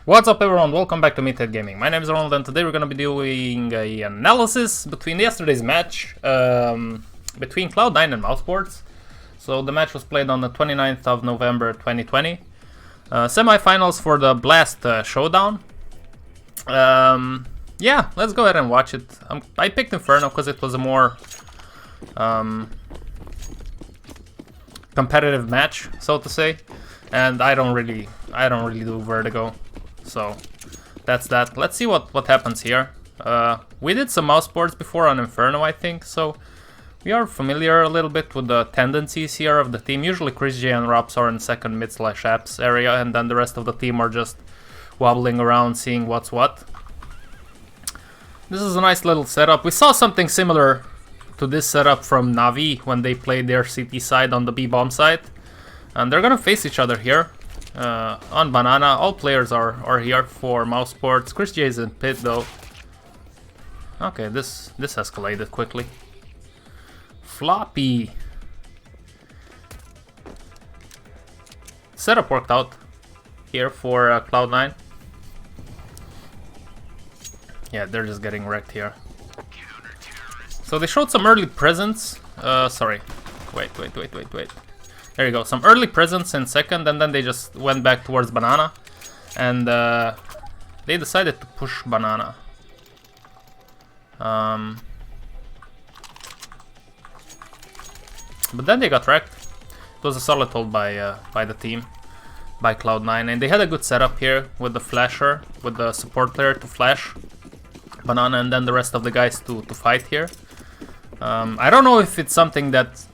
What's up everyone, welcome back to Meathead Gaming. My name is Ronald and today we're going to be doing an analysis between yesterday's match between Cloud9 and MotherBoard. So the match was played on the 29th of November 2020. Semi-finals for the Blast Showdown. Yeah, let's go ahead and watch it. I picked Inferno because it was a more competitive match, so to say. And I don't really do Vertigo. So that's that. Let's see what happens here. We did some mouse boards before on Inferno, I think, so we are familiar a little bit with the tendencies here of the team. Usually Chris J and Rops are in second mid/apps area, and then the rest of the team are just wobbling around seeing what's what. This is a nice little setup. We saw something similar to this setup from Navi when they played their CT side on the B bomb side. And they're gonna face each other here on Banana. All players are here for mouse boards. Chris J is in pit though. Okay, this escalated quickly. Floppy. Setup worked out here for Cloud9. Yeah, they're just getting wrecked here. So they showed some early presence. Sorry. Wait. There you go, some early presence in second, and then they just went back towards Banana. And they decided to push Banana. But then they got wrecked. It was a solid hold by the team, by Cloud9. And they had a good setup here with the flasher, with the support player to flash Banana, and then the rest of the guys to fight here. I don't know if it's something that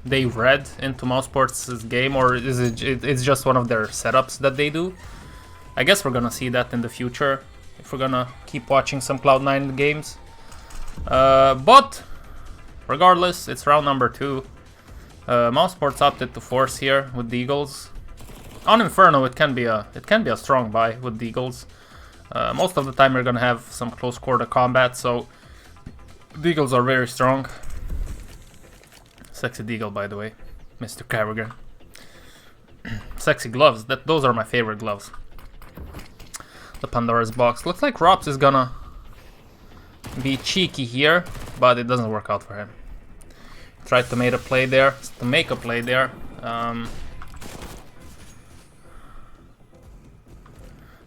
they read into MouseSports' game, or is it's just one of their setups that they do. I guess we're gonna see that in the future if we're gonna keep watching some Cloud9 games. But regardless, it's round number 2. MouseSports opted to force here with the Eagles. On Inferno, it can be a strong buy with the Eagles. Most of the time, you're gonna have some close quarter combat, so the Eagles are very strong. Sexy Deagle, by the way, Mr. Carrigan. Sexy gloves, those are my favorite gloves. The Pandora's box. Looks like Rops is gonna be cheeky here, but it doesn't work out for him. Tried to make a play there.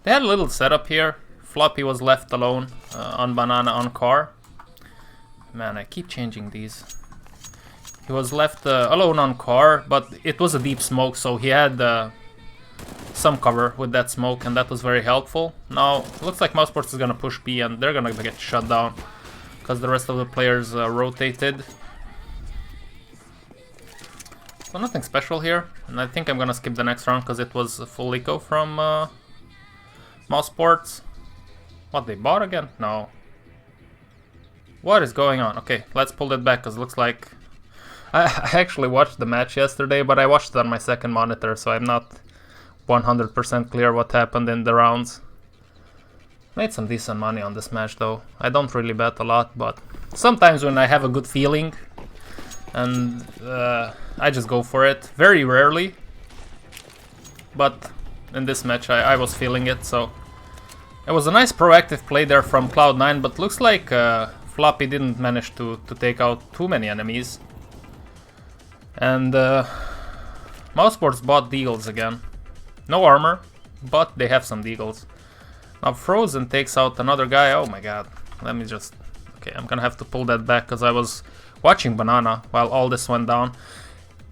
They had a little setup here. Floppy was left alone on Banana on car. Man, I keep changing these. He was left alone on car, but it was a deep smoke, so he had some cover with that smoke, and that was very helpful. Now, looks like MouseSports is gonna push B, and they're gonna get shut down because the rest of the players rotated. So nothing special here, and I think I'm gonna skip the next round because it was a full eco from MouseSports. What, they bought again? No. What is going on? Okay, let's pull that back because it looks like I actually watched the match yesterday, but I watched it on my second monitor, so I'm not 100% clear what happened in the rounds. Made some decent money on this match though. I don't really bet a lot, but sometimes when I have a good feeling, and I just go for it. Very rarely, but in this match I was feeling it, so it was a nice proactive play there from Cloud9, but looks like Floppy didn't manage to take out too many enemies. And MouseSports bought Deagles again. No armor, but they have some Deagles. Now Frozen takes out another guy. Oh my god. Let me just... Okay, I'm gonna have to pull that back because I was watching Banana while all this went down.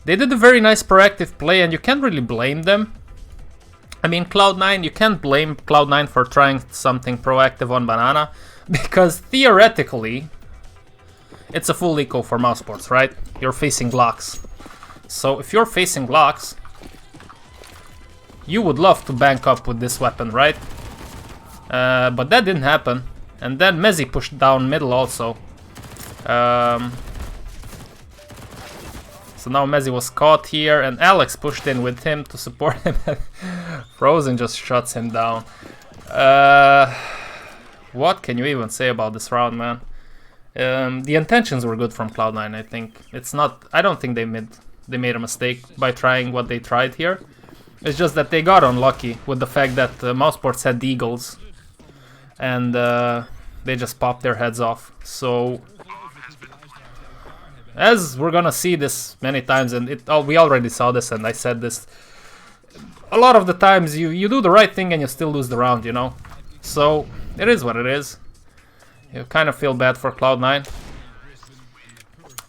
They did a very nice proactive play, and you can't really blame them. I mean, Cloud9, you can't blame Cloud9 for trying something proactive on Banana, because theoretically it's a full eco for MouseSports, right? You're facing blocks. So if you're facing blocks, you would love to bank up with this weapon, right? But that didn't happen. And then Mezzy pushed down middle also. So now Mezzy was caught here, and Alex pushed in with him to support him. Frozen just shuts him down. What can you even say about this round, man? The intentions were good from Cloud9, I think. It's not... I don't think they made a mistake by trying what they tried here. It's just that they got unlucky with the fact that MouseBoards had Eagles, and they just popped their heads off. So, as we're gonna see this many times, and we already saw this, and I said this, a lot of the times you do the right thing and you still lose the round, you know? So, it is what it is. You kind of feel bad for Cloud9.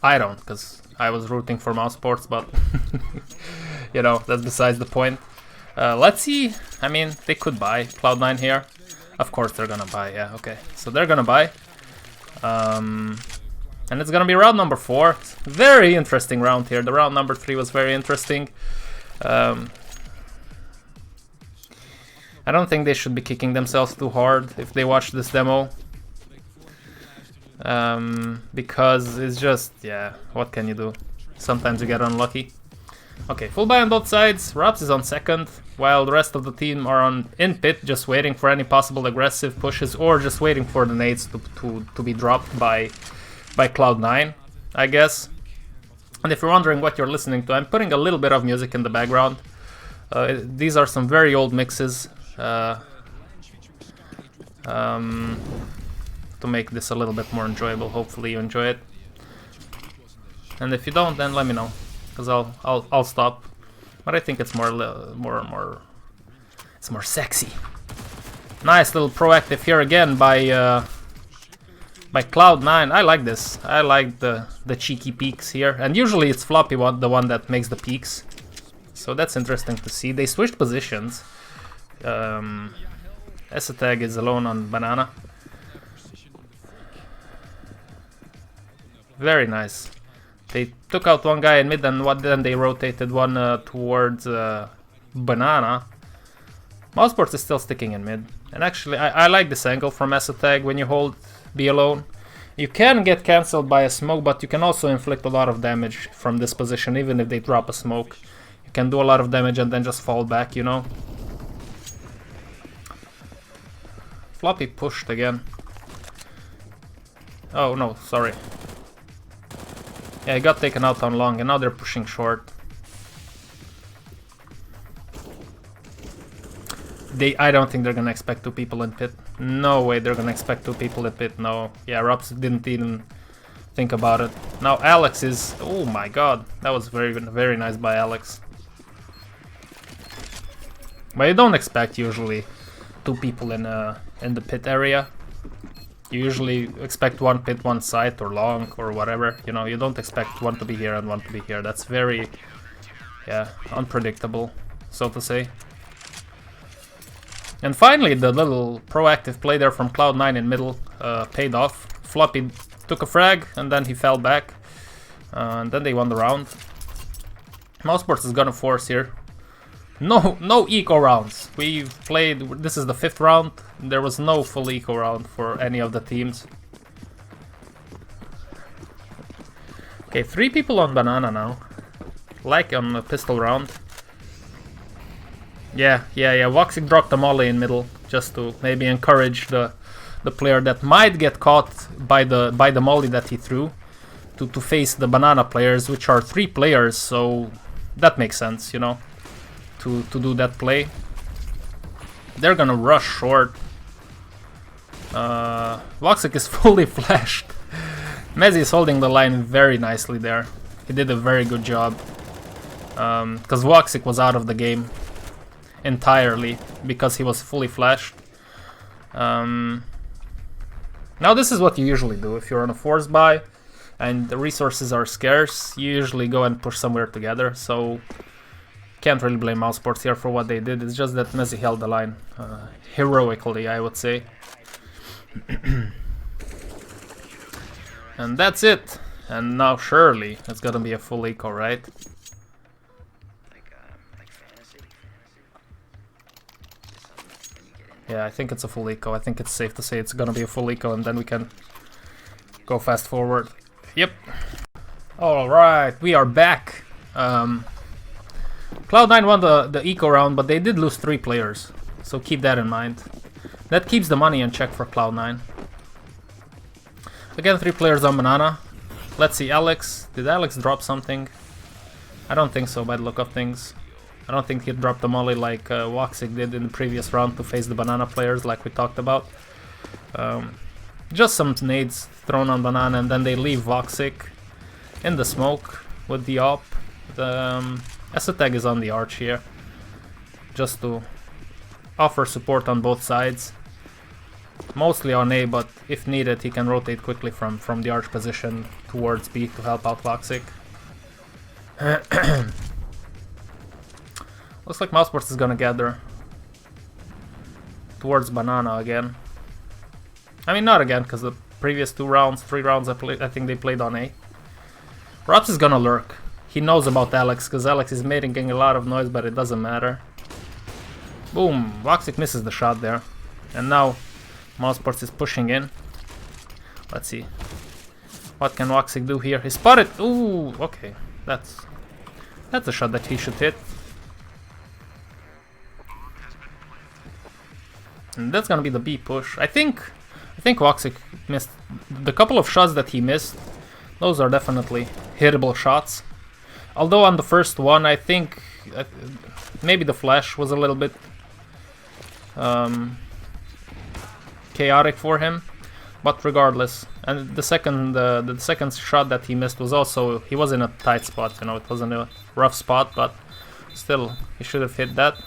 I don't, because I was rooting for MouseBoards, but you know, that's besides the point. Let's see. I mean, they could buy Cloud9 here. Of course they're gonna buy, yeah, okay. So they're gonna buy. And it's gonna be round number 4. Very interesting round here. The round number 3 was very interesting. I don't think they should be kicking themselves too hard if they watch this demo. Because it's just, yeah, what can you do? Sometimes you get unlucky. Okay, full buy on both sides. Raps is on second, while the rest of the team are in pit, just waiting for any possible aggressive pushes, or just waiting for the nades to be dropped by Cloud9, I guess. And if you're wondering what you're listening to, I'm putting a little bit of music in the background. These are some very old mixes to make this a little bit more enjoyable. Hopefully you enjoy it. And if you don't, then let me know, because I'll stop. But I think it's more sexy. Nice little proactive here again by Cloud9. I like this. I like the cheeky peeks here, and usually it's Floppy the one that makes the peeks. So that's interesting to see. They switched positions. Esatag is alone on banana. Very nice. They took out one guy in mid, and then they rotated one towards banana. MouseBoards is still sticking in mid. And actually, I like this angle from Esatag when you hold B alone. You can get cancelled by a smoke, but you can also inflict a lot of damage from this position, even if they drop a smoke. You can do a lot of damage and then just fall back, you know. Floppy pushed again. Oh no, sorry. Yeah, he got taken out on long, and now they're pushing short. I don't think they're gonna expect 2 people in pit. No way they're gonna expect 2 people in pit, no. Yeah, Rups didn't even think about it. Now Alex is... Oh my god, that was very nice by Alex. But you don't expect usually 2 people in the pit area. You usually expect 1 pit, 1 site, or long, or whatever. You know, you don't expect 1 to be here and 1 to be here. That's very, yeah, unpredictable, so to say. And finally, the little proactive play there from Cloud9 in middle paid off. Floppy took a frag, and then he fell back. And then they won the round. MouseBoards is gonna force here. No eco rounds. We've played, this is the 5th round. There was no full eco round for any of the teams. Okay, 3 people on banana now. Like on the pistol round. Yeah. Voxic dropped a molly in middle just to maybe encourage the player that might get caught by the molly that he threw to face the banana players, which are 3 players, so that makes sense, you know. To do that play. They're gonna rush short. Voxic is fully flashed. Mezzy is holding the line very nicely there. He did a very good job. Because Voxic was out of the game entirely because he was fully flashed. Now this is what you usually do if you're on a force buy and the resources are scarce. You usually go and push somewhere together, so can't really blame MouseBoards here for what they did. It's just that Mezzy held the line heroically, I would say. And that's it. And now surely it's gonna be a full eco, right? Yeah, I think it's a full eco. I think it's safe to say it's gonna be a full eco, and then we can go fast forward. Yep. Alright, we are back. Cloud9 won the eco round, but they did lose 3 players, so keep that in mind. That keeps the money in check for Cloud9. Again, 3 players on banana. Let's see, Alex. Did Alex drop something? I don't think so by the look of things. I don't think he'd drop the molly like Woxic did in the previous round to face the banana players like we talked about. Just some nades thrown on banana and then they leave Woxic in the smoke with the op. The Esoteg is on the arch here, just to offer support on both sides. Mostly on A, but if needed he can rotate quickly from the arch position towards B to help out Woxic. Looks like mouzeboard is gonna gather towards banana again. I mean, not again, because the previous 3 rounds I think they played on A. Raps is gonna lurk. He knows about Alex, because Alex is making a lot of noise, but it doesn't matter. Boom! Woxic misses the shot there. And now mouzeboard is pushing in. Let's see. What can Woxic do here? He spotted! Ooh! Okay. That's a shot that he should hit. And that's gonna be the B push. I think Woxic missed the couple of shots that he missed. Those are definitely hittable shots. Although on the first one, I think maybe the flash was a little bit chaotic for him, but regardless. And the second shot that he missed was also, he was in a tight spot. You know, it wasn't a rough spot, but still, he should have hit that.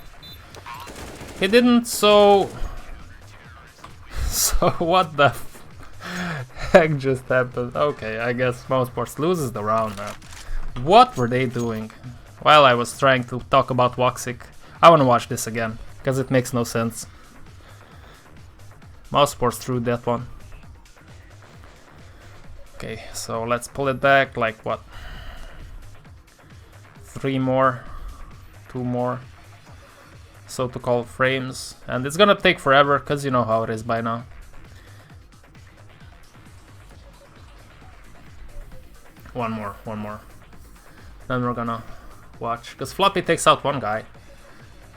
He didn't, so what the heck just happened? Okay, I guess mouzeboard loses the round, man. What were they doing? While I was trying to talk about Woxic, I want to watch this again, because it makes no sense. mouzeboard threw that one. Okay, so let's pull it back, like what? 3 more, 2 more. So to call frames, and it's gonna take forever because you know how it is by now. One more. Then we're gonna watch, because Floppy takes out one guy.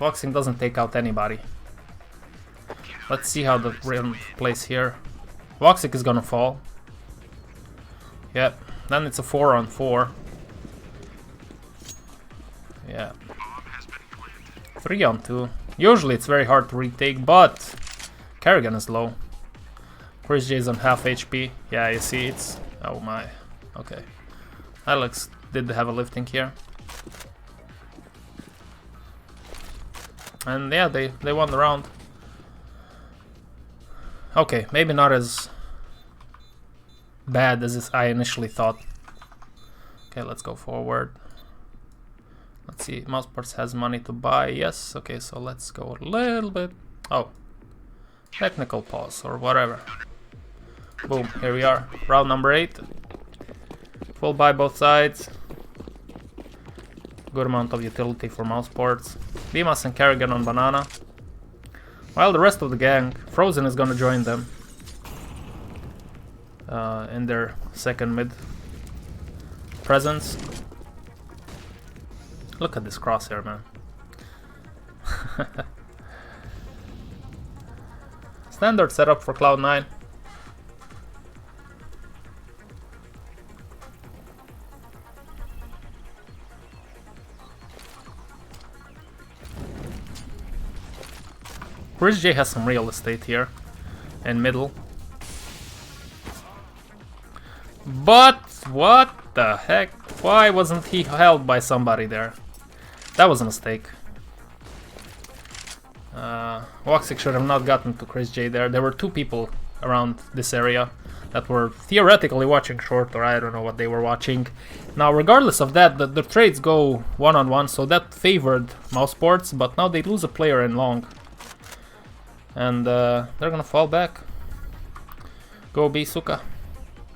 Woxic doesn't take out anybody. Let's see how the round plays here. Woxic is gonna fall. Yep. Then it's a 4-on-4. Yeah. 3-on-2. Usually it's very hard to retake, but Kerrigan is low. Chris J is on half HP. Yeah, you see it's... Oh my. Okay. Alex did have a lifting here. And yeah, they won the round. Okay, maybe not as bad as I initially thought. Okay, let's go forward. Let's see, mouzeboard has money to buy. Yes, okay, so let's go a little bit. Oh, technical pause or whatever. Boom, here we are. Round number 8. Full buy both sides. Good amount of utility for mouzeboards. Dimas and Kerrigan on banana. While the rest of the gang, Frozen is gonna join them in their second mid presence. Look at this crosshair, man. Standard setup for Cloud9. Chris J has some real estate here in middle. But what the heck? Why wasn't he held by somebody there? That was a mistake. Woxic should have not gotten to Chris J there. There were 2 people around this area that were theoretically watching short, or I don't know what they were watching. Now, regardless of that, the trades go 1-on-1, so that favored mouzeboards, but now they lose a player in long. And they're gonna fall back. Go B, Suka.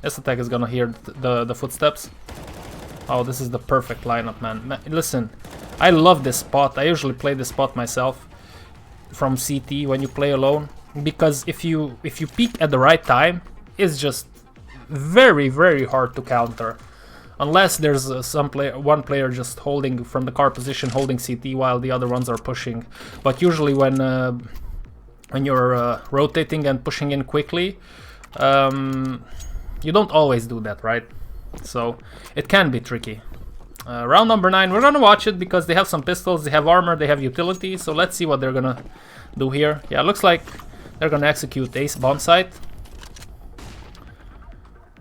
Esoteg is gonna hear the footsteps. Oh, this is the perfect lineup, man. Listen, I love this spot. I usually play this spot myself from CT when you play alone, because if you peek at the right time, it's just very, very hard to counter. Unless there's one player just holding from the car position, holding CT while the other ones are pushing. But usually when you're rotating and pushing in quickly, you don't always do that, right? So it can be tricky. Round number 9, we're gonna watch it because they have some pistols, they have armor, they have utility, so let's see what they're gonna do here. Yeah, it looks like they're gonna execute ace bomb site.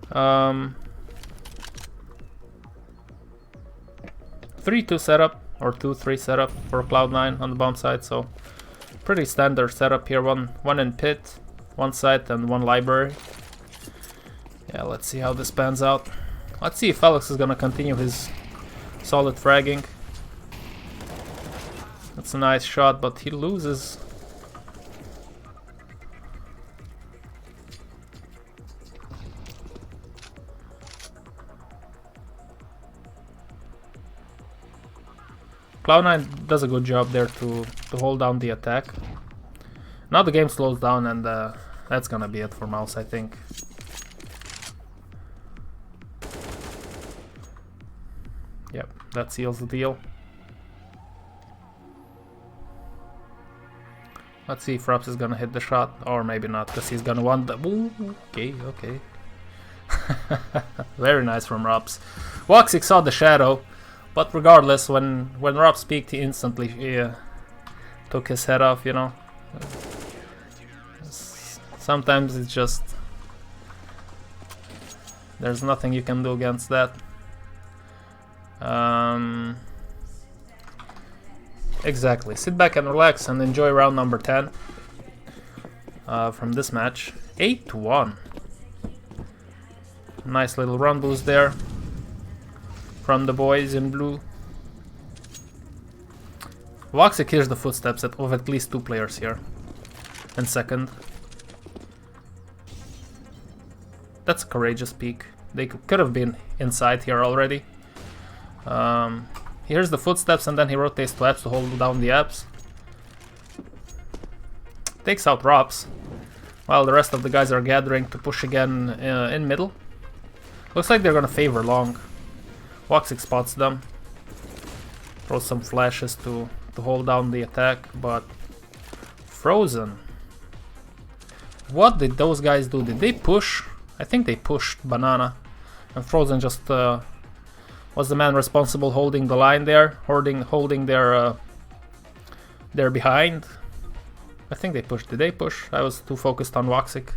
3-2 setup, or 2-3 setup for Cloud9 on the bomb site, so pretty standard setup here. One in pit, one site, and one library. Yeah, let's see how this pans out. Let's see if Alex is gonna continue his solid fragging. That's a nice shot, but he loses. Cloud9 does a good job there to hold down the attack. Now the game slows down, and that's gonna be it for mouz, I think. Yep, that seals the deal. Let's see if Rups is gonna hit the shot, or maybe not, because he's gonna want the... Ooh, okay, okay. Very nice from Rups. Woxic saw the shadow, but regardless, when Rups peeked, he instantly took his head off, you know. Sometimes it's just... there's nothing you can do against that. Exactly. Sit back and relax and enjoy round number 10 from this match. 8-1. Nice little run boost there from the boys in blue. Woxic hears the footsteps of at least 2 players here in second. That's a courageous peek. They could have been inside here already. He hears the footsteps and then he rotates to apps to hold down the apps. Takes out Rops while the rest of the guys are gathering to push again in middle. Looks like they're gonna favor long. Woxic spots them. Throws some flashes to hold down the attack, but Frozen. What did those guys do? Did they push? I think they pushed Banana, and Frozen just was the man responsible holding the line there, holding their behind. I think they pushed. Did they push? I was too focused on Woxic.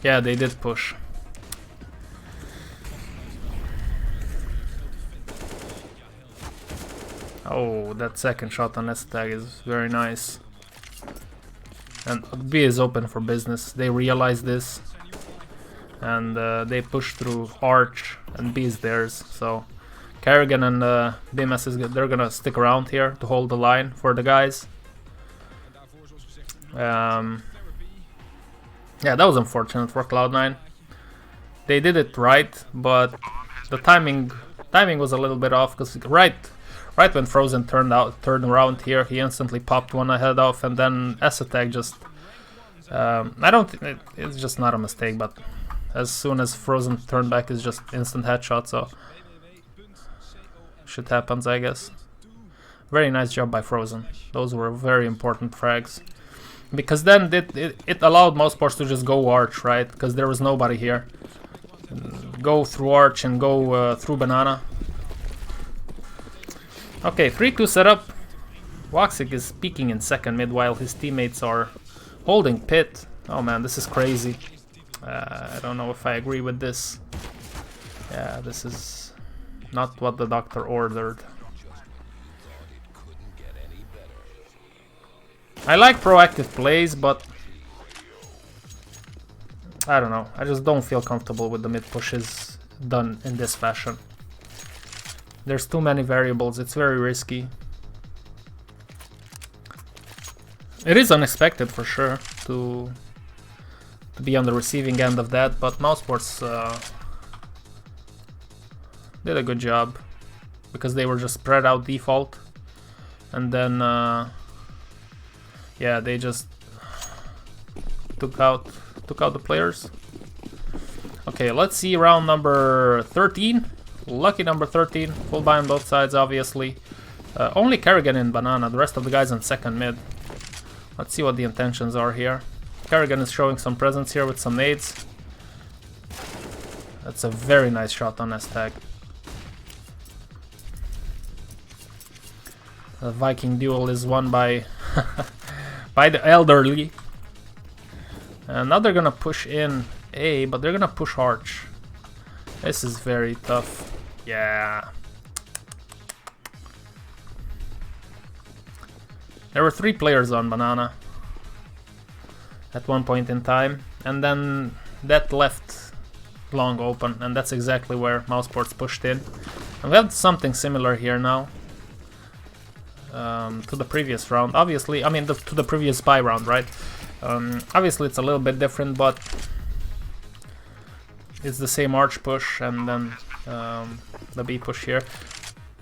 Yeah, they did push. Oh, that second shot on S-Tag is very nice. And B is open for business. They realize this. And they push through Arch, and B is theirs. So Kerrigan and BMS, they're gonna stick around here to hold the line for the guys. Yeah, that was unfortunate for Cloud9. They did it right, but the timing was a little bit off, because right when Frozen turned around here, he instantly popped one ahead off, and then S-Attack just I don't think it's just not a mistake, but as soon as Frozen turned back, it's just instant headshot, so shit happens, I guess. Very nice job by Frozen. Those were very important frags. Because then it allowed mouzeboards to just go Arch, right? Because there was nobody here. Go through Arch and go through Banana. Okay, 3-2 setup. Woxic is peeking in second mid while his teammates are holding pit. Oh man, this is crazy. I don't know if I agree with this. Yeah, this is not what the doctor ordered. I like proactive plays, but I don't know. I just don't feel comfortable with the mid pushes done in this fashion. There's too many variables. It's very risky. It is unexpected for sure to be on the receiving end of that, but mouzeboards did a good job because they were just spread out default, and then yeah, they just took out the players. Okay, let's see round number 13. Lucky number 13. Full buy on both sides, obviously. Only Kerrigan in Banana, the rest of the guys in second mid. Let's see what the intentions are here. Kerrigan is showing some presence here with some nades. That's a very nice shot on S-Tag. The Viking duel is won by by the elderly. And now they're gonna push in A, but they're gonna push Arch. This is very tough. Yeah. There were 3 players on Banana at one point in time, and then that left long open, and that's exactly where MotherBoard pushed in. And we have something similar here now to the previous round. Obviously, I mean to the previous spy round, right? Obviously, it's a little bit different, but it's the same Arch push and then the B push here.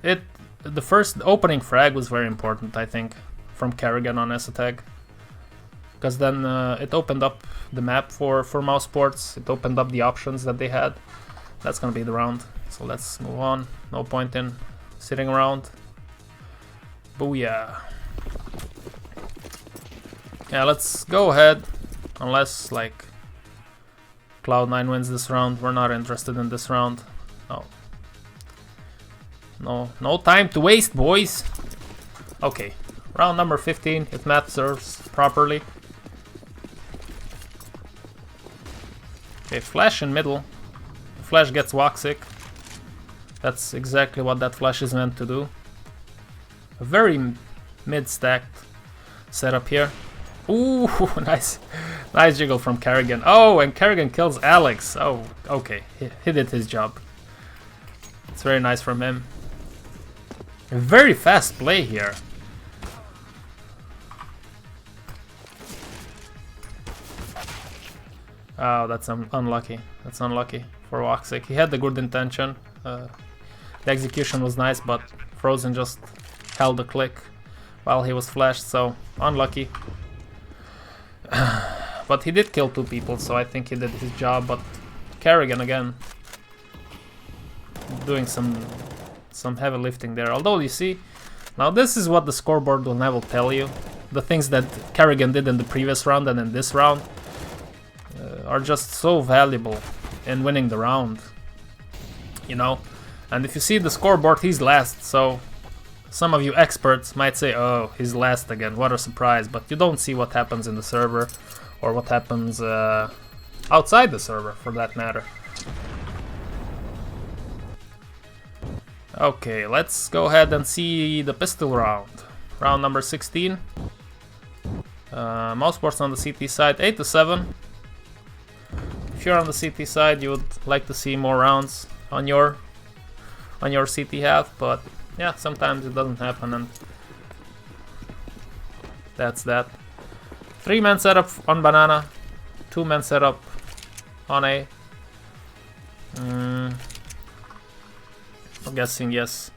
The first opening frag was very important, I think, from Kerrigan on S-Tag, because then it opened up the map for MotherBoard. It opened up the options that they had. That's gonna be the round. So let's move on. No point in sitting around. Booyah. Yeah, let's go ahead. Unless like Cloud9 wins this round, we're not interested in this round. No time to waste, boys. Okay, round number 15. If math serves properly. Okay, flash in middle. The flash gets Woxic. That's exactly what that flash is meant to do. A very mid-stacked setup here. Ooh, nice jiggle from Kerrigan. Oh, and Kerrigan kills Alex. Oh, okay, he did his job. It's very nice from him. A very fast play here. Oh, that's unlucky. That's unlucky for Woxic. He had the good intention. The execution was nice, but Frozen just held the click while he was flashed, so unlucky. But he did kill 2 people, so I think he did his job. But Kerrigan again doing some heavy lifting there. Although you see, now this is what the scoreboard will never tell you. The things that Kerrigan did in the previous round and in this round are just so valuable in winning the round, you know. And if you see the scoreboard, he's last, so some of you experts might say, oh, he's last again, what a surprise, but you don't see what happens in the server or what happens outside the server, for that matter. Okay, let's go ahead and see the pistol round. Round number 16. MotherBoard's on the CT side, 8-7. If you're on the CT side, you would like to see more rounds on your CT half, but yeah, sometimes it doesn't happen, and that's that. 3-man setup on Banana, 2-man setup on A. I'm guessing yes,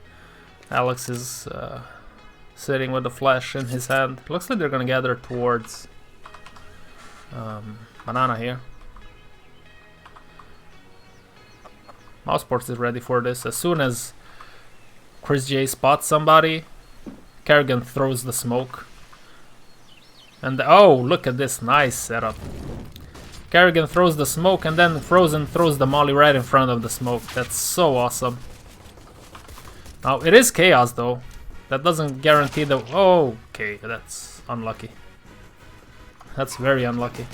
Alex is sitting with the flash in his hand. Looks like they're gonna gather towards Banana here. MotherBoard is ready for this. As soon as Chris J spots somebody, Kerrigan throws the smoke. And oh, look at this nice setup. Kerrigan throws the smoke and then Frozen throws the molly right in front of the smoke. That's so awesome. Now it is chaos though. That doesn't guarantee the... Oh, okay, that's unlucky. That's very unlucky.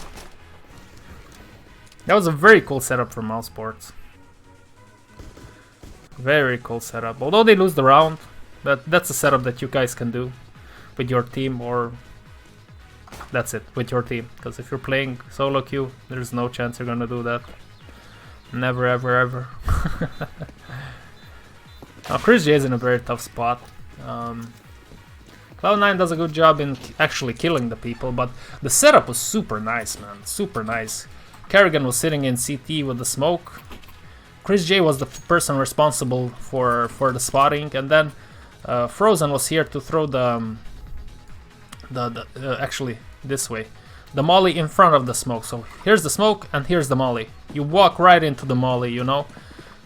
That was a very cool setup for MotherBoard. Very cool setup. Although they lose the round, that's a setup that you guys can do with your team, or that's it, with your team. Because if you're playing solo queue, there's no chance you're gonna do that. Never, ever, ever. Now Chris J is in a very tough spot. Cloud9 does a good job in actually killing the people, but the setup was super nice, man. Super nice. Kerrigan was sitting in CT with the smoke. Chris J was the person responsible for the spotting, and then Frozen was here to throw the actually this way, the molly in front of the smoke. So here's the smoke and here's the molly. You walk right into the molly, you know.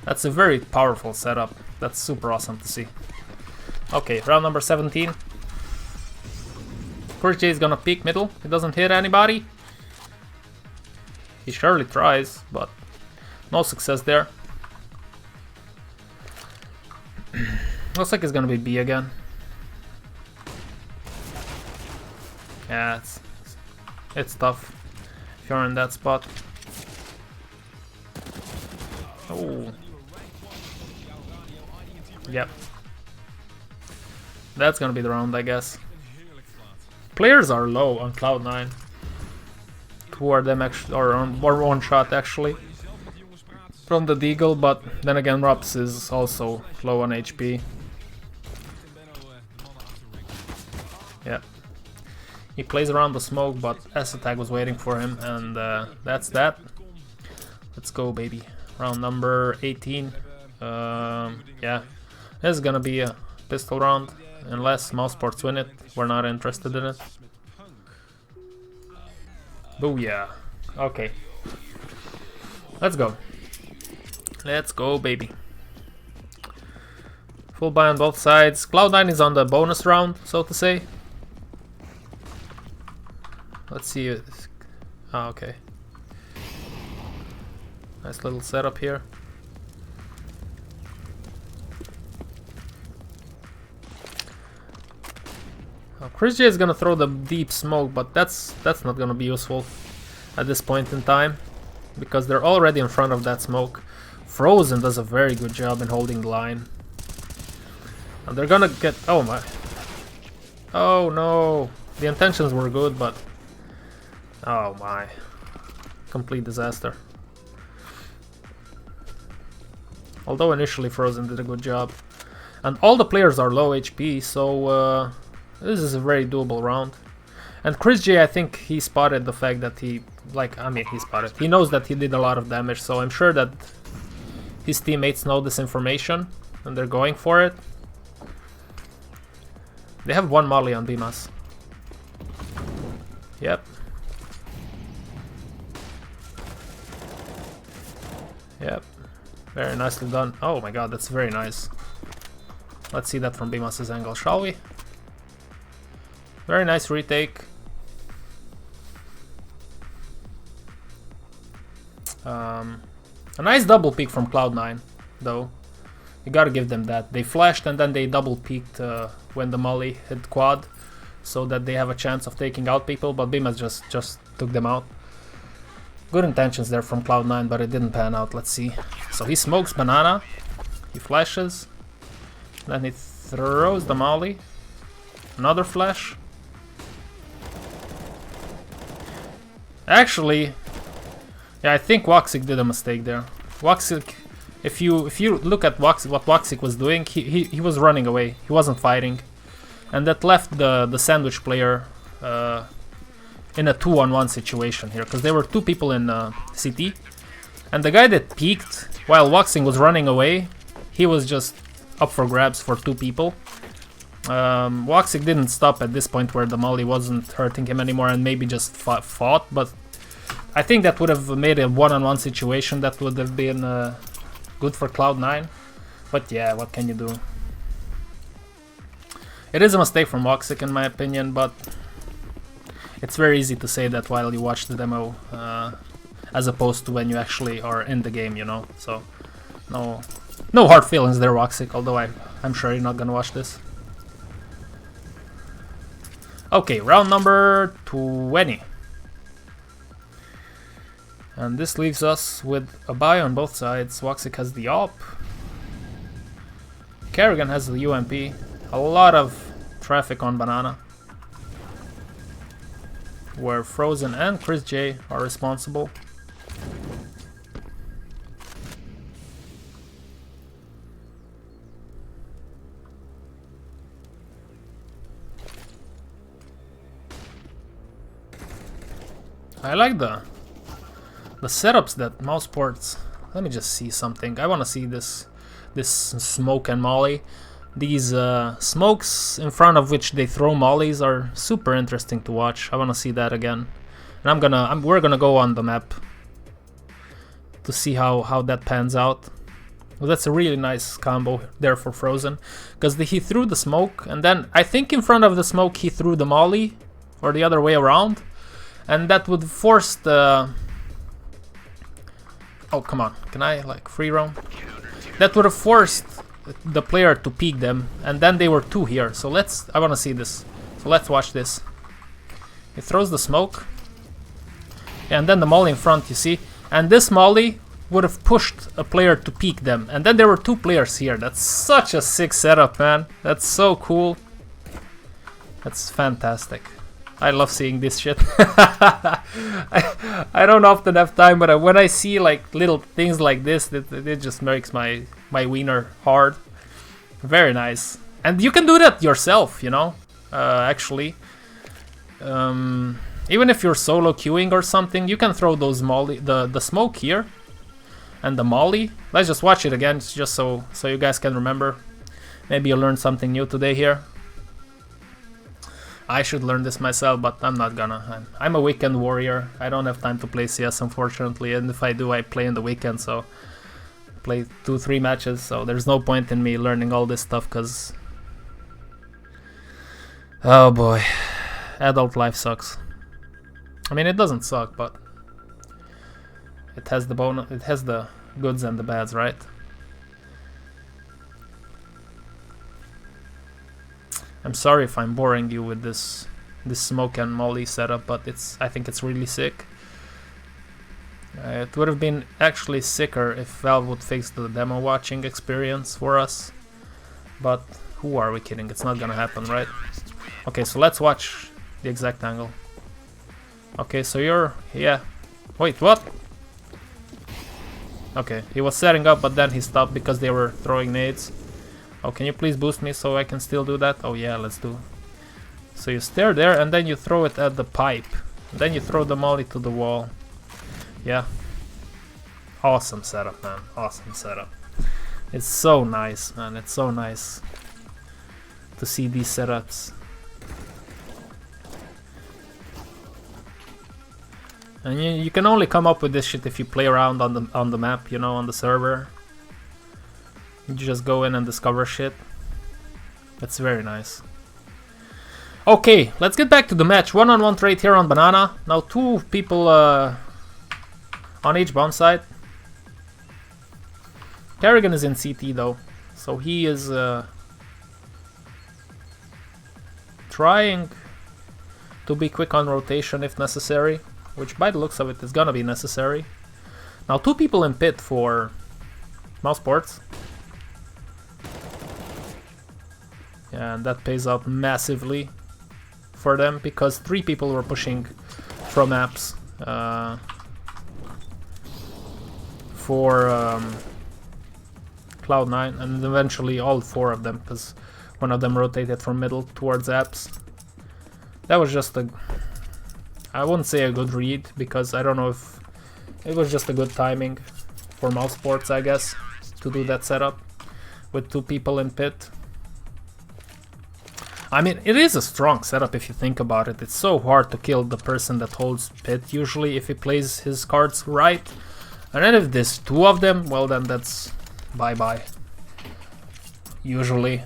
That's a very powerful setup. That's super awesome to see. Okay, round number 17. Chris J is gonna peek middle. He doesn't hit anybody. He surely tries, but no success there. Looks like it's gonna be B again. Yeah, it's tough if you're in that spot. Oh. Yep. That's gonna be the round, I guess. Players are low on Cloud9. Two of them actually, or one shot actually from the Deagle, but then again Rops is also low on HP. Yep. He plays around the smoke, but S-Attack was waiting for him, and that's that. Let's go, baby. Round number 18. Yeah, this is gonna be a pistol round. Unless mousesports win it, we're not interested in it. Booyah. Okay. Let's go. Let's go, baby. Full buy on both sides. Cloud9 is on the bonus round, so to say. Let's see. Oh, okay. Nice little setup here. Chris J is gonna throw the deep smoke, but that's not gonna be useful at this point in time because they're already in front of that smoke. Frozen does a very good job in holding the line. And they're gonna get... Oh my... Oh no! The intentions were good, but... Oh my... Complete disaster. Although initially Frozen did a good job. And all the players are low HP, so... this is a very doable round. And Chris J, I think he spotted the fact that he... He knows that he did a lot of damage, so I'm sure that his teammates know this information and they're going for it. They have one molly on Bimas. Yep. Yep. Very nicely done. Oh my god, that's very nice. Let's see that from Bimas' angle, shall we? Very nice retake. A nice double peek from Cloud9, though. You gotta give them that. They flashed and then they double peeked when the molly hit quad, so that they have a chance of taking out people, but Bimas just took them out. Good intentions there from Cloud9, but it didn't pan out. Let's see. So he smokes banana. He flashes. Then he throws the molly. Another flash. Actually, yeah, I think Woxic did a mistake there. Woxic, if you look at Woxic, what Woxic was doing, he was running away. He wasn't fighting, and that left the sandwich player in a 2-on-1 situation here, because there were two people in CT, and the guy that peeked while Woxic was running away, he was just up for grabs for two people. Woxic didn't stop at this point where the molly wasn't hurting him anymore and maybe just fought, but I think that would have made a 1-on-1 situation that would have been good for Cloud9. But yeah, what can you do? It is a mistake from Woxic in my opinion, but it's very easy to say that while you watch the demo as opposed to when you actually are in the game, you know? So no hard feelings there, Woxic, although I'm sure you're not gonna watch this. Okay, round number 20. And this leaves us with a buy on both sides. Woxic has the AWP. Kerrigan has the UMP. A lot of traffic on banana, where Frozen and Chris J are responsible. I like the setups that mousesports. Let me just see something. I want to see this smoke and molly. These smokes in front of which they throw mollies are super interesting to watch. I want to see that again, and we're gonna go on the map to see how that pans out. Well, that's a really nice combo there for Frozen, because he threw the smoke, and then I think in front of the smoke he threw the molly, or the other way around, and that would force the... Oh, come on. Can I, like, free roam? That would have forced the player to peek them, and then they were 2 here. So I want to see this. So let's watch this. He throws the smoke, and then the molly in front, you see, and this molly would have pushed a player to peek them, and then there were 2 players here. That's such a sick setup, man. That's so cool. That's fantastic. I love seeing this shit. I don't often have time, but when I see like little things like this, it just makes my wiener hard. Very nice. And you can do that yourself, you know, actually. Even if you're solo queuing or something, you can throw those molly, the smoke here, and the molly. Let's just watch it again, just so you guys can remember. Maybe you learned something new today here. I should learn this myself, but I'm not gonna. I'm a weekend warrior. I don't have time to play CS, unfortunately, and if I do, I play in the weekend, so I play 2-3 matches, so there's no point in me learning all this stuff, because oh boy, adult life sucks. I mean, it doesn't suck, but it has the it has the goods and the bads, right? I'm sorry if I'm boring you with this smoke and molly setup, but I think it's really sick. It would have been actually sicker if Valve would fix the demo watching experience for us, but who are we kidding? It's not gonna happen, right? Okay, so let's watch the exact angle. Okay, so yeah. Wait, what? Okay, he was setting up, but then he stopped because they were throwing nades. Oh, can you please boost me so I can still do that? Oh yeah, let's do. So you stare there, and then you throw it at the pipe. Then you throw the molly to the wall. Yeah. Awesome setup, man. Awesome setup. It's so nice, man. It's so nice to see these setups. And you can only come up with this shit if you play around on the map, you know, on the server. You just go in and discover shit. That's very nice. Okay, let's get back to the match. 1-on-1 trade here on Banana. Now 2 people on each bomb site. Kerrigan is in CT though, so he is trying to be quick on rotation if necessary, which by the looks of it is gonna be necessary. Now 2 people in pit for MotherBoard. Yeah, and that pays out massively for them because 3 people were pushing from apps for Cloud9, and eventually all 4 of them, because one of them rotated from middle towards apps. That was just I wouldn't say a good read, because I don't know if it was just a good timing for MotherBoard, I guess, to do that setup with 2 people in pit. I mean, it is a strong setup if you think about it. It's so hard to kill the person that holds pit usually if he plays his cards right. And then if there's 2 of them, well then that's bye-bye. Usually.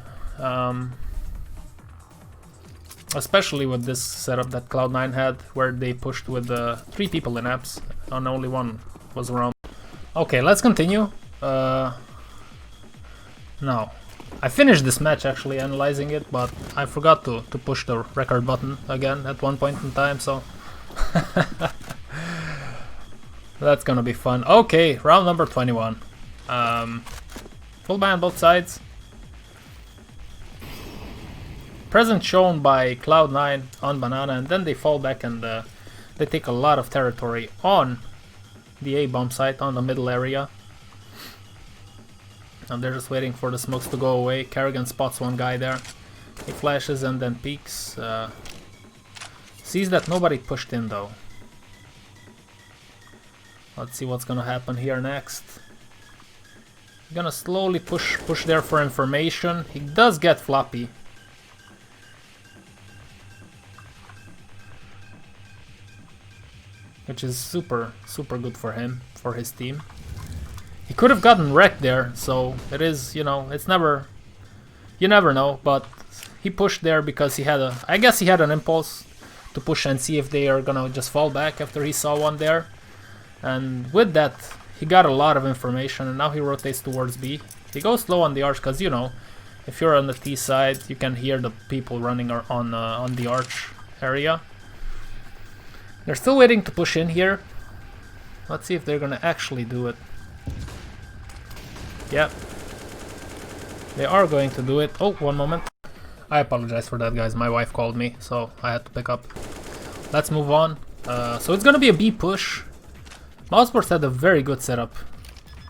Especially with this setup that Cloud9 had, where they pushed with 3 people in apps and only 1 was around. Okay, let's continue. Now, I finished this match actually analyzing it, but I forgot to push the record button again at one point in time, so that's gonna be fun. Okay, round number 21. Full ban on both sides. Presence shown by Cloud9 on Banana, and then they fall back and they take a lot of territory on the A bomb site on the middle area. And they're just waiting for the smokes to go away. Kerrigan spots one guy there. He flashes and then peeks. Sees that nobody pushed in though. Let's see what's gonna happen here next. Gonna slowly push there for information. He does get floppy. Which is super good for him, for his team. He could have gotten wrecked there, so it is, you know, it's never, you never know, but he pushed there because he had I guess he had an impulse to push and see if they are gonna just fall back after he saw one there. And with that, he got a lot of information, and now he rotates towards B. He goes slow on the arch because, you know, if you're on the T side, you can hear the people running on the arch area. They're still waiting to push in here. Let's see if they're gonna actually do it. Yep. They are going to do it. Oh, one moment. I apologize for that, guys. My wife called me, so I had to pick up. Let's move on. So it's gonna be a B push. MotherBoard had a very good setup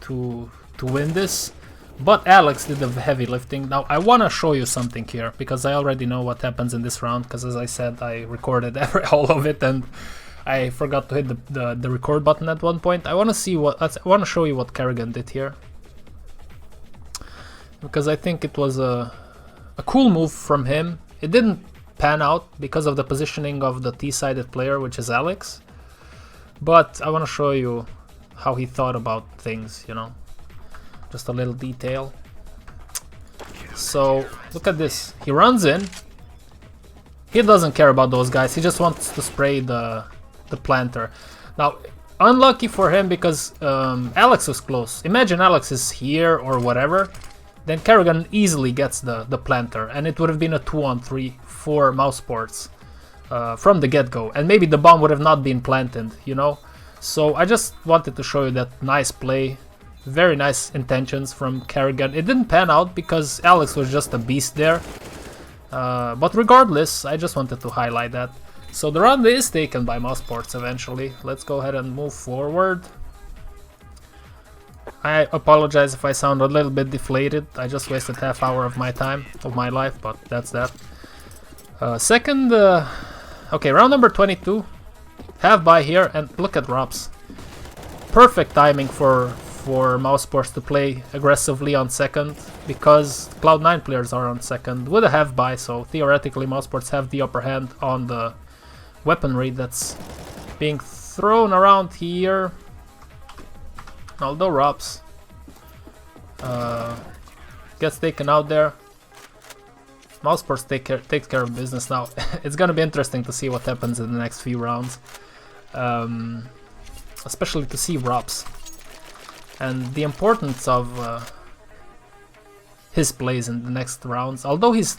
to win this, but Alex did the heavy lifting. Now I want to show you something here because I already know what happens in this round. Because as I said, I recorded all of it and I forgot to hit the record button at one point. I want to see what I want to show you what Kerrigan did here, because I think it was a cool move from him. It didn't pan out because of the positioning of the T-sided player, which is Alex. But I want to show you how he thought about things, you know. Just a little detail. So, look at this. He runs in. He doesn't care about those guys. He just wants to spray the planter. Now, unlucky for him because Alex was close. Imagine Alex is here or whatever. Then Kerrigan easily gets the planter. And it would have been a 2-on-3 for MotherBoard from the get-go. And maybe the bomb would have not been planted, you know. So I just wanted to show you that nice play. Very nice intentions from Kerrigan. It didn't pan out because Alex was just a beast there. But regardless, I just wanted to highlight that. So the round is taken by MotherBoard eventually. Let's go ahead and move forward. I apologize if I sound a little bit deflated. I just wasted half hour of my time, of my life, but that's that. Second, okay, round number 22. Half by here, and look at Rops. Perfect timing for MotherBoard to play aggressively on second, because Cloud9 players are on second with a half buy, so theoretically MotherBoard have the upper hand on the weaponry that's being thrown around here. Although Rops gets taken out there, MotherBoard takes care of business now. It's gonna be interesting to see what happens in the next few rounds, especially to see Rops and the importance of his plays in the next rounds. Although he's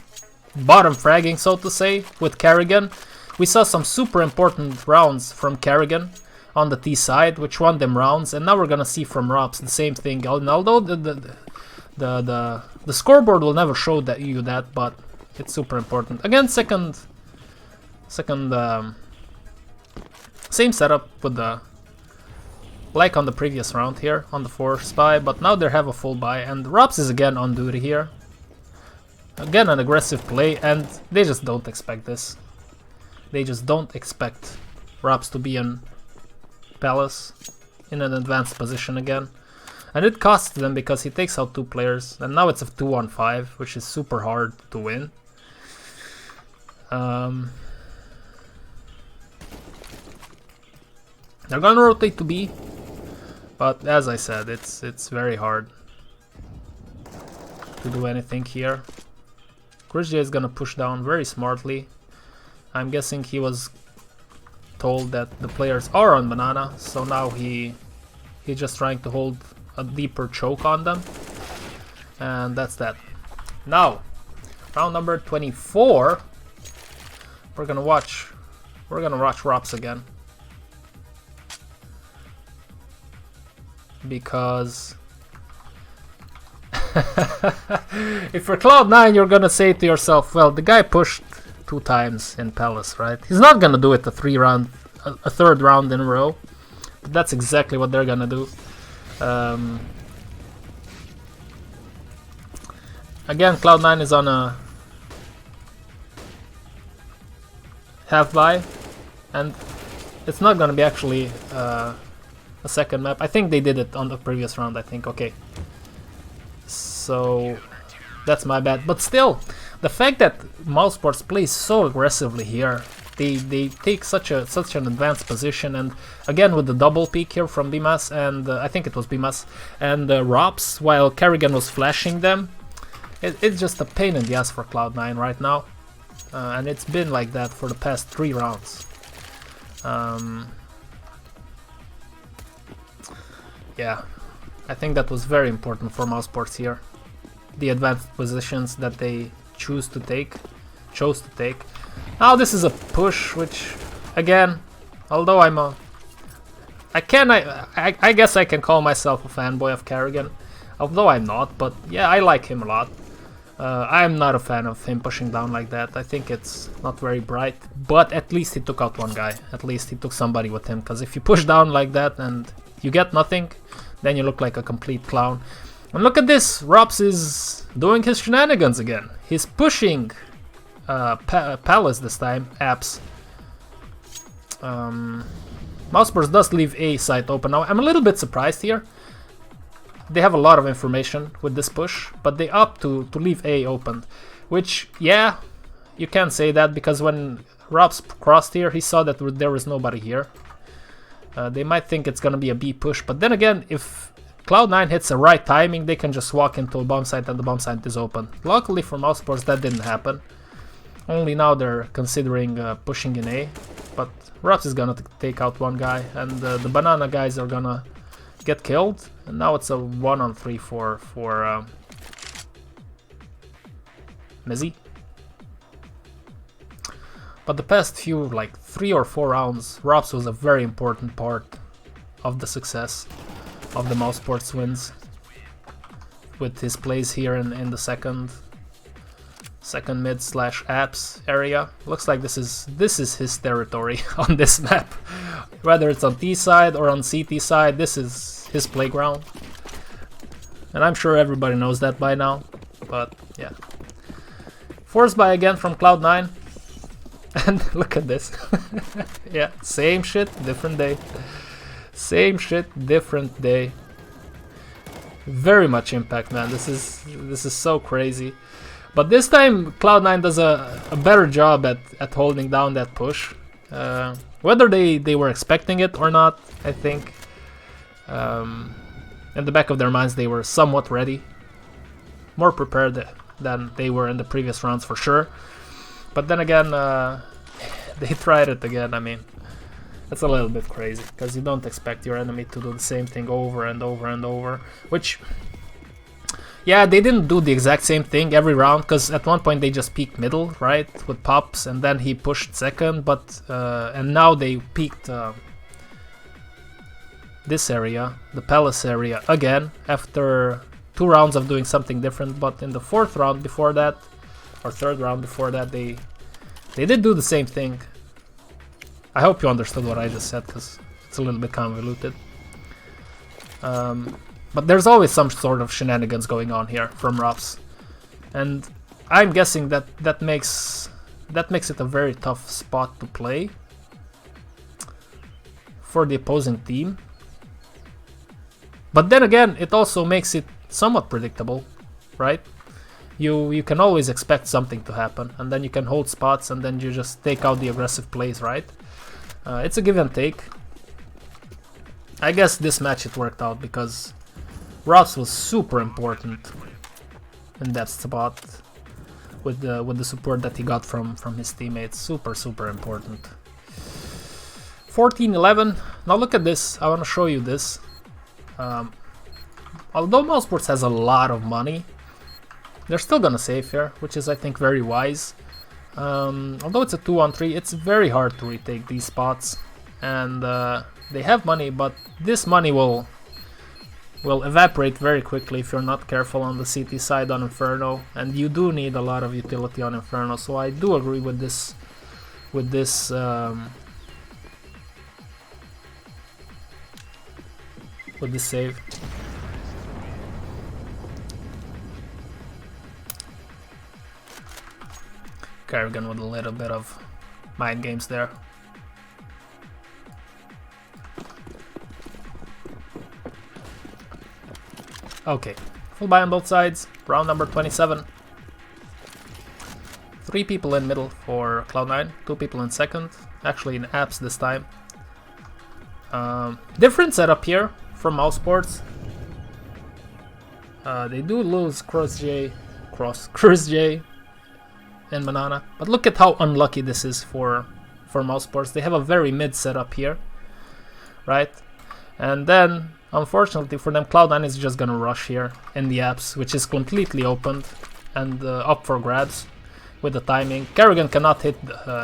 bottom fragging, so to say, with Kerrigan, we saw some super important rounds from Kerrigan on the T side, which won them rounds, and now we're gonna see from Rops the same thing. And although the scoreboard will never show you that, but it's super important. Again, second, same setup with the, like on the previous round here on the 4 buy, but now they have a full buy, and Rops is again on duty here. Again, an aggressive play, and they just don't expect this. They just don't expect Rops to be in Palace in an advanced position again. And it costs them because he takes out 2 players, and now it's a 2-on-5, which is super hard to win. They're gonna rotate to B, but as I said, it's very hard to do anything here. Chris is gonna push down very smartly. I'm guessing he was told that the players are on banana, so now he's just trying to hold a deeper choke on them, and that's that. Now, round number 24. We're gonna watch Rops again, because if you're Cloud9, you're gonna say to yourself, well, the guy pushed 2 times in Palace, right? He's not gonna do it a 3rd round in a row. But that's exactly what they're gonna do. Again, Cloud9 is on a half buy, and it's not gonna be actually a second map. I think they did it on the previous round, I think. Okay, so that's my bad. But still, the fact that MotherBoard plays so aggressively here, they take such an advanced position, and again with the double peek here from Bimas, and I think it was Bimas, and Rops, while Kerrigan was flashing them. It's just a pain in the ass for Cloud9 right now, and it's been like that for the past 3 rounds. yeah, I think that was very important for mouseboards here. The advanced positions that they chose to take. Now this is a push, which again, although I guess I can call myself a fanboy of Kerrigan, although I'm not, but yeah, I like him a lot. I'm not a fan of him pushing down like that. I think it's not very bright, but at least he took out one guy. At least he took somebody with him, because if you push down like that and you get nothing, then you look like a complete clown. And look at this, Rops is doing his shenanigans again. He's pushing Palace this time, apps. mouseboards does leave A site open. Now I'm a little bit surprised here. They have a lot of information with this push, but they opt to leave A open, which, yeah, you can say that, because when Rops crossed here, he saw that there was nobody here. They might think it's gonna be a B push, but then again, if Cloud9 hits the right timing, they can just walk into a bomb site and the bomb site is open. Luckily for mouseboards, that didn't happen. Only now they're considering pushing in A, but Rops is gonna take out one guy, and the banana guys are gonna get killed, and now it's a 1-on-3 for Mizzy. But the past few, like 3 or 4 rounds, Rops was a very important part of the success of the mouseboards wins, with his plays here in the second mid / apps area. Looks like this is his territory on this map. Whether it's on T side or on CT side, this is his playground. And I'm sure everybody knows that by now. But yeah. Force buy again from Cloud9. And look at this. Yeah, same shit, different day. Same shit, different day. Very much impact, man. This is so crazy. But this time Cloud9 does a better job at holding down that push. Whether they were expecting it or not, I think in the back of their minds they were somewhat ready. More prepared than they were in the previous rounds for sure. But then again, they tried it again. I mean, it's a little bit crazy, because you don't expect your enemy to do the same thing over and over and over. Which, yeah, they didn't do the exact same thing every round, because at one point they just peeked middle, right, with pops, and then he pushed second, but and now they peeked this area, the palace area, again, after 2 rounds of doing something different. But in the 4th round before that, or 3rd round before that, they did do the same thing. I hope you understood what I just said, because it's a little bit convoluted. But there's always some sort of shenanigans going on here from Rops, and I'm guessing that makes it a very tough spot to play for the opposing team. But then again, it also makes it somewhat predictable, right? You can always expect something to happen, and then you can hold spots, and then you just take out the aggressive plays, right? It's a give and take. I guess this match it worked out, because Rops was super important in that spot with the support that he got from his teammates. Super important. 14-11. Now look at this. I want to show you this. Although mouseboards has a lot of money, they're still gonna save here, which is, I think, very wise. Although it's a 2-on-3, it's very hard to retake these spots, and they have money, but this money will evaporate very quickly if you're not careful on the CT side on Inferno, and you do need a lot of utility on Inferno. So I do agree with this save. Kerrigan with a little bit of mind games there. Okay, full buy on both sides, round number 27. 3 people in middle for Cloud9, 2 people in second, actually in apps this time. Different setup here from mouseboards. They do lose Cross J and Banana, but look at how unlucky this is for mouseboards. They have a very mid setup here, right? And then, unfortunately for them, Cloud9 is just gonna rush here in the apps, which is completely opened and up for grabs with the timing. Kerrigan cannot hit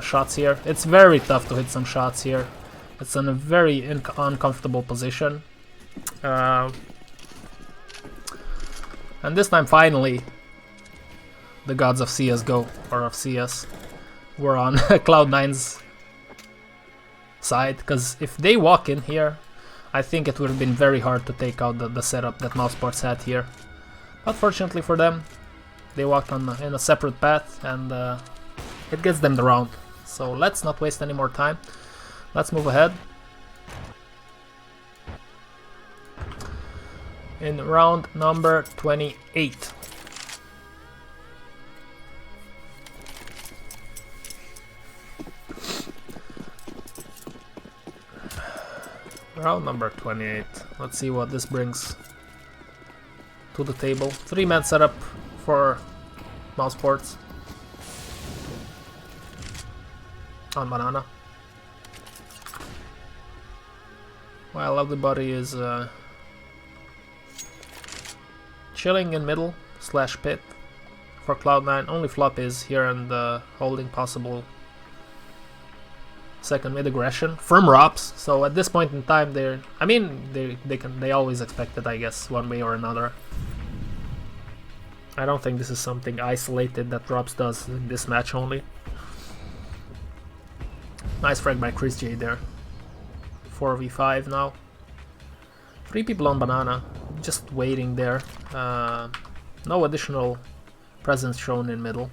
shots here. It's very tough to hit some shots here. It's in a very uncomfortable position. And this time, finally, the gods of CSGO, or of CS, were on Cloud9's side. Because if they walk in here, I think it would have been very hard to take out the setup that mouzeboards had here. But fortunately for them, they walked on in a separate path, and it gets them the round. So let's not waste any more time. Let's move ahead. In round number 28. Round number 28. Let's see what this brings to the table. 3-man setup for mouzeboards on banana. While everybody is chilling in middle / pit for Cloud9. Only flop is here and holding possible second mid aggression from Rops. So at this point in time, they always expect it, I guess, one way or another. I don't think this is something isolated that Rops does in this match only. Nice frag by Chris J there. 4v5 now. 3 people on banana, just waiting there. No additional presence shown in middle.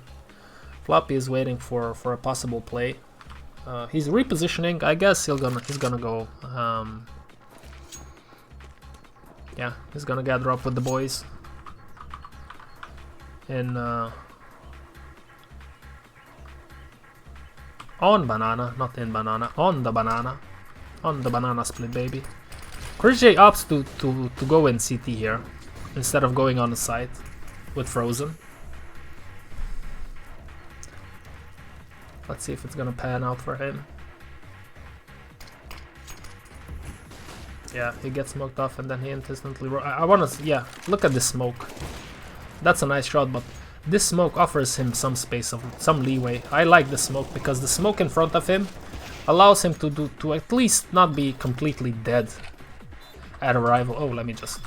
Floppy is waiting for a possible play. He's repositioning. I guess he's gonna go. Yeah, he's gonna gather up with the boys. In on banana, not in banana, on the banana split, baby. Chris J opts to go in CT here instead of going on the side with Frozen. Let's see if it's gonna pan out for him. Yeah, he gets smoked off and then he instantly. I wanna, yeah, look at this smoke. That's a nice shot, but this smoke offers him some space, some leeway. I like the smoke because the smoke in front of him allows him to at least not be completely dead at arrival. Oh, let me just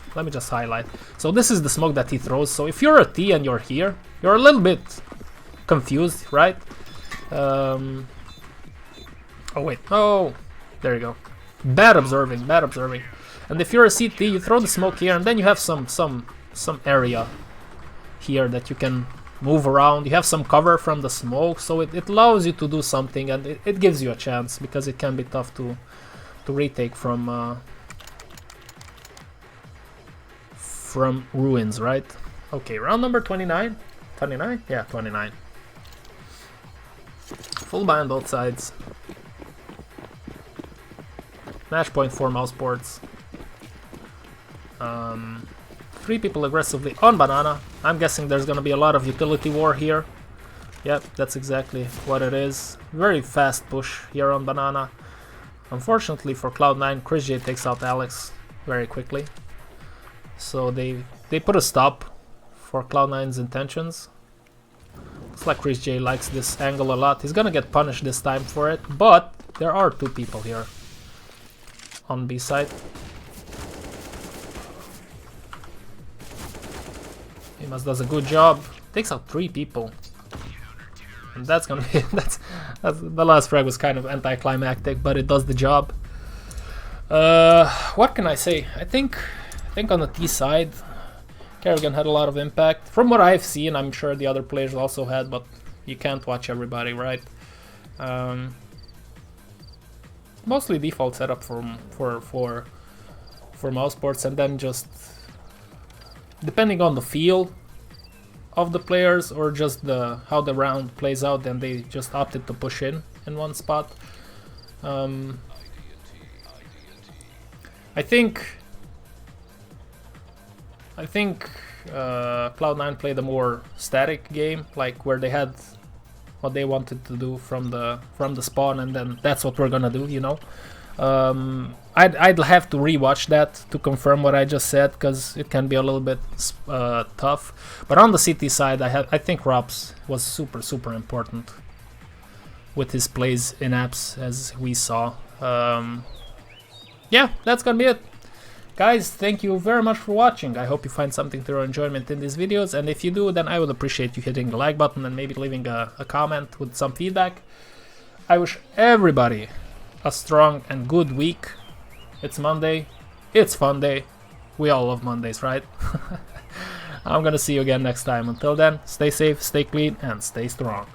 highlight. So this is the smoke that he throws. So if you're a T and you're here, you're a little bit confused, right? Oh wait, oh, there you go. Bad observing. And if you're a CT, you throw the smoke here, and then you have some area here that you can move around. You have some cover from the smoke, so it allows you to do something, and it gives you a chance, because it can be tough to retake from ruins, right? Okay, round number 29. 29? Yeah, 29. Full buy on both sides. Match point for mouzeboards. 3 people aggressively on banana. I'm guessing there's gonna be a lot of utility war here. Yep, that's exactly what it is. Very fast push here on banana. Unfortunately for Cloud9, Chris J takes out Alex very quickly. So they put a stop for Cloud9's intentions. Looks like Chris J likes this angle a lot. He's gonna get punished this time for it, but there are 2 people here on B side. Emas does a good job. Takes out 3 people. And that's gonna be that's the last frag was kind of anticlimactic, but it does the job. What can I say? I think on the T side, Kerrigan had a lot of impact. From what I've seen, I'm sure the other players also had, but you can't watch everybody, right? Mostly default setup for mouzeboards, and then just depending on the feel of the players or just how the round plays out, then they just opted to push in one spot. I think Cloud9 played a more static game, like where they had what they wanted to do from the spawn, and then that's what we're gonna do, you know. I'd have to rewatch that to confirm what I just said, because it can be a little bit tough. But on the CT side, I think Rob's was super important with his plays in apps, as we saw. Yeah, that's gonna be it. Guys, thank you very much for watching. I hope you find something to your enjoyment in these videos, and if you do, then I would appreciate you hitting the like button and maybe leaving a comment with some feedback. I wish everybody a strong and good week. It's Monday. It's fun day. We all love Mondays, right? I'm gonna see you again next time. Until then, stay safe, stay clean, and stay strong.